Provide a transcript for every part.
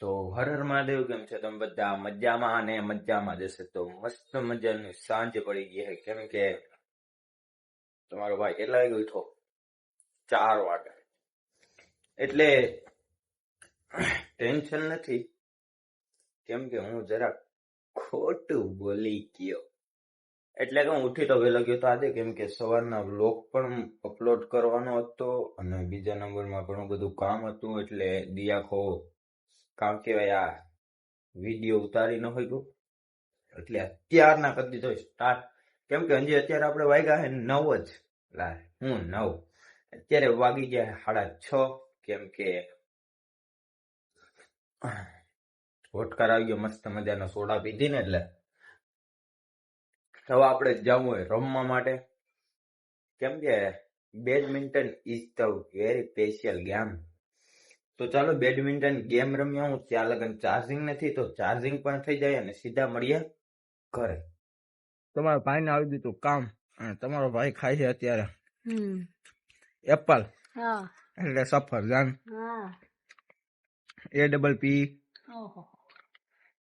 તો હર હર મહાદેવ, કેમ છે તમે બધા? મજામાં અને મજામાં જશે. તો મસ્ત મજાની સાંજ પડી ગઈ છે. કેમ કે તમારો ભાઈ કેટલા વાગે ઉઠો? 4 વાગે. એટલે ટેન્શન નથી, કેમ કે હું જરા ખોટું બોલી ગયો. એટલે કે હું ઉઠી તો વહેલો ગયો તો આજે, કેમ કે સવારના વ્લોગ પણ અપલોડ કરવાનો હતો અને બીજા નંબરમાં ઘણું બધું કામ હતું. એટલે દિયાખો કામ કેવાય આ વિડીયો ઉતારી ન હોય ગયો, એટલે અત્યારના કરી દીધો સ્ટાર્ટ. કેમ કે હજી અત્યારે આપણે વાગ્યા છે 9 જ. હું 9 અત્યારે વાગી ગયા 6:30. કેમ કે વોટકાર આવી ગયો, મસ્ત મજાનો સોડા પીધી ને, એટલે હવે આપણે જવું હોય રમવા માટે. કેમ કે badminton is the very special game. તો ચાલો બેડમિન્ટન ગેમ રમ્યા. હું ત્યાં લગન ચાર્જિંગ નથી, તો ચાર્જિંગ પણ થઈ જાય અને સીધા મળીએ ઘરે. તમારા ભાઈને આવી દીધું કામ. તમારો ભાઈ ખાય છે અત્યારે એપલ, એટલે સફરજન. APP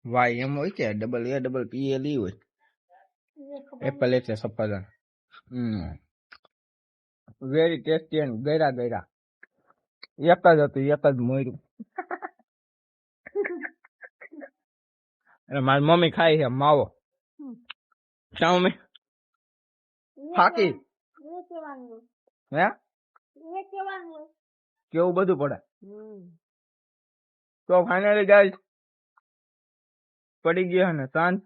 વાય એમ હોય કે APPLE હોય. એપલ એટલે સફરજન. વેરી ટેસ્ટી એન્ડ ગયરા ગયરા. એક જ હતું, એક જ મોર્યું. અને મારી મમ્મી ખાય છે માવો. શા મમ્મી? ફાકી હે કેવું બધું પડે. તો ફાઇનલી ગાઈસ પડી ગયા ને સાંજ,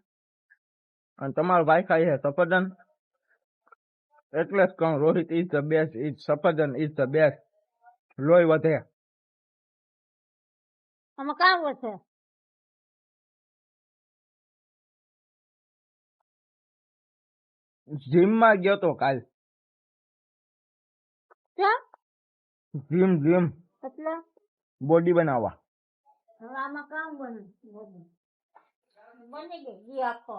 અને તમારો ભાઈ ખાય છે સફરજન. એટલે જ કહું, Rohit is the best, is સફરજન ઇઝ ધ બેસ્ટ. લોહી વધે. આમાં કામ વધે. જીમ માં ગયો તો કાલ. જીમ એટલે બોડી બનાવવા. હવે આમાં કામ બને બની ગઈ ઈ આખો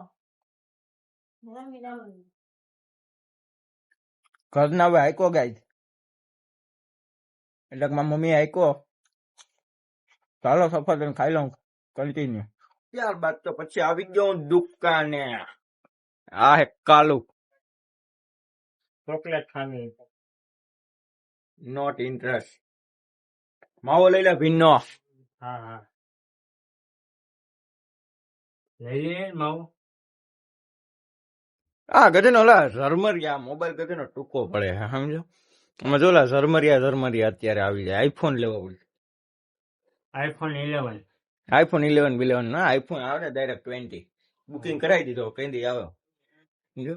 રમી રમી ઘરના હવે આયકો ગાય. એટલે મારી મમ્મી આયકો, ચાલો સફરજન ખાઈ લઉં, કન્ટિન્યુ. ત્યારબાદ તો પછી આવી ગયો દુકાને. આ હે કાલુ ચોકલેટ ખાવી, નોટ ઇન્ટરેસ્ટ. માવો લઈ લે ભીનો. હા હા લઈ લે માવો. આ ગધેનો ઓલા ઝરમરિયા મોબાઈલ ગધેનો ટૂંકો પડે, સમજો. અમે જો ઓલા ઝરમરિયા અત્યારે આવી જાય. આઈફોન લેવો પડે. આઈફોન 11 ના આઈફોન આવે ને ડાયરેક્ટ 20. બુકિંગ કરાવી દીધો, કઈ દી આવે. સમજો.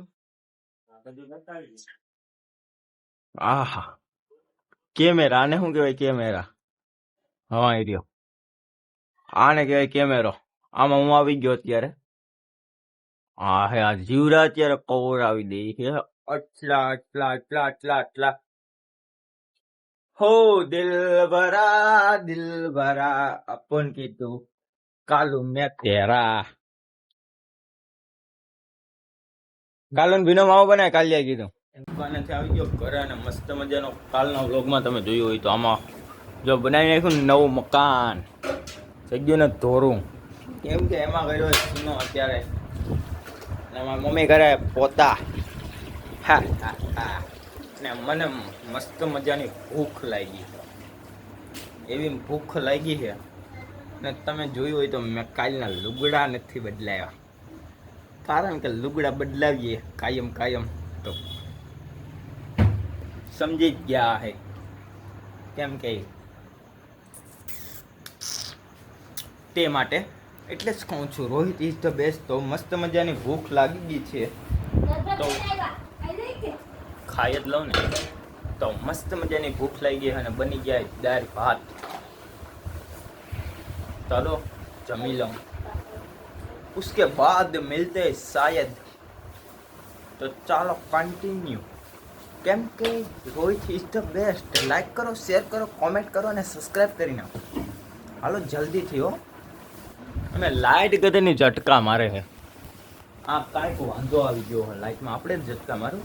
આહા કેમેરા, આને શું કહેવાય? કેમેરા. હા એ રહ્યો. આને કહેવાય કેમેરો. આમાં હું આવી ગયો અત્યારે. હા હે, આ જીવરા અત્યારે કવર આવી દે છે. આટલા આટલા આટલા આટલા આટલા. હો દિલ ભરા અપન કીધું કાલુ મેં તેરા. કાલુ ભીનો માવો બનાય, કાલિયા કીધું. દુકાનેથી આવી ગયો ઘરે, અને મસ્ત મજાનો કાલના વ્લોગમાં તમે જોયું હોય તો આમાં જો બનાવી નાખ્યું નવું મકાન. થઈ ગયું ને ધોરું. કેમ કે એમાં કર્યો સીનો અત્યારે, અને મારી મમ્મી કરે પોતા. હા હા હા. ને મને મસ્ત મજાની ભૂખ લાગી. એવી ભૂખ લાગી છે ને, તમે જોયું હોય તો મેં કાલના લુગડા નથી બદલાયા. કારણ કે લુગડા બદલાવીએ કાયમ તો સમજી જ ગયા હે. કેમ કે તે માટે એટલે જ કહું છું, રોહિત ઇઝ ધ બેસ્ટ. તો મસ્ત મજાની ભૂખ લાગી ગઈ છે, તો ખાઈ જ લઉં ને. તો મસ્ત મજાની ભૂખ લાગી ગઈ અને બની ગયા દાળ ભાત. चलो जमी लो, उसके बाद मिलते शायद. तो ચાલો કન્ટિન્યુ. કેમ કે Rohit is the best. Like કરો, શેર કરો, કોમેન્ટ કરો અને સબસ્ક્રાઇબ કરી નાખો. હાલો જલ્દીથી હો. અને લાઈટ ગધેની ઝટકા મારે છે. આ કાંઈક વાંધો આવી ગયો હોય લાઈટમાં, આપણે જ ઝટકા મારું.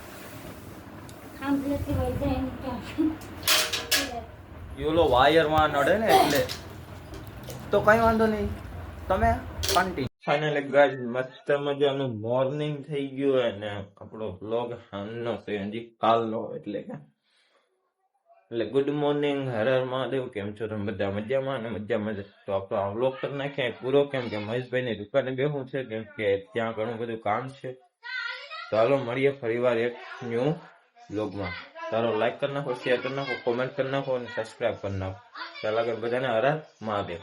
યોલો વાયરમાં નડે ને એટલે તો કઈ વાંધો નહીં, તમે કન્ટિન્યુ. ફાઇનલી ગાઈસ મસ્ત મજાનું મોર્નિંગ થઈ ગયું હોય ને આપણો બ્લોગ હાલનો છે હજી કાલનો, એટલે ગુડ મોર્નિંગ, હર હર મહાદેવ. કેમ છો તમે બધા? મજામાં અને મજામાં જ. તો આપણો આ વ્લોગ કરી નાખ્યા પૂરો, કેમ કે મહેશભાઈ ની દુકાને બેહું છે, કેમ કે ત્યાં ઘણું બધું કામ છે. તો હાલો મળીએ ફરીવાર એક ન્યૂ વ્લોગમાં. ચાલો લાઈક કરી નાખો, શેર કરી નાખો, કોમેન્ટ કરી નાખો અને સબસ્ક્રાઈબ કરી નાખો. ચાલો આગળ બધાને હર હર મહાદેવ.